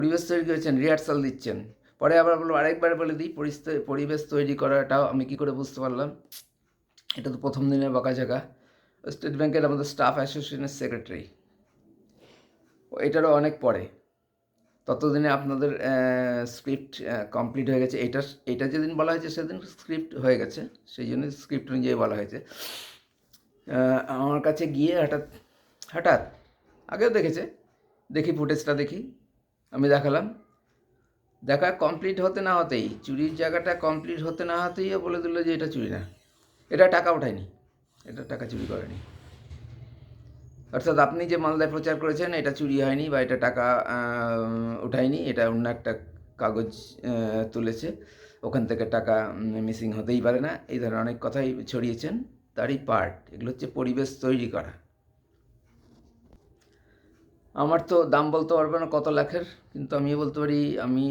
পরিবেশ তৈরি করেছেন, রিহার্সাল দিচ্ছেন। পরে আবার বলবো, আরেকবার বলে দিই, পরিবেশ তৈরি করাটাও আমি কী করে বুঝতে পারলাম। এটা তো প্রথম দিনের বকাঝকা। স্টেট ব্যাংকের আমাদের স্টাফ অ্যাসোসিয়েশনের সেক্রেটারি, এটারও অনেক পরে। ততদিনে আপনাদের স্ক্রিপ্ট কমপ্লিট হয়ে গেছে। এটা যেদিন বলা হয়েছে সেদিন স্ক্রিপ্ট হয়ে গেছে, সেই জন্য স্ক্রিপ্ট অনুযায়ী বলা হয়েছে। আমার কাছে গিয়ে হঠাৎ হঠাৎ, আগেও দেখেছে, দেখি ফুটেজটা দেখি, আমি দেখালাম। দেখা কমপ্লিট হতে না হতেই, চুরির জায়গাটা কমপ্লিট হতে না হতেই বলে দিল যে এটা চুরি না, এটা টাকা ওঠায়নি, এটা টাকা চুরি করেনি। অর্থাৎ আপনি যে মালদায় প্রচার করেছেন এটা চুরি হয়নি বা এটা টাকা ওঠায়নি, এটা অন্য একটা কাগজ তুলেছে, ওখান থেকে টাকা মিসিং হতেই পারে না, এই ধরনের অনেক কথাই ছড়িয়েছেন। তারই পার্ট এগুলো হচ্ছে পরিবেশ তৈরি করা। আমার তো দাম বলতে পারবো না কত লাখের, কিন্তু আমি বলতে পারি আমি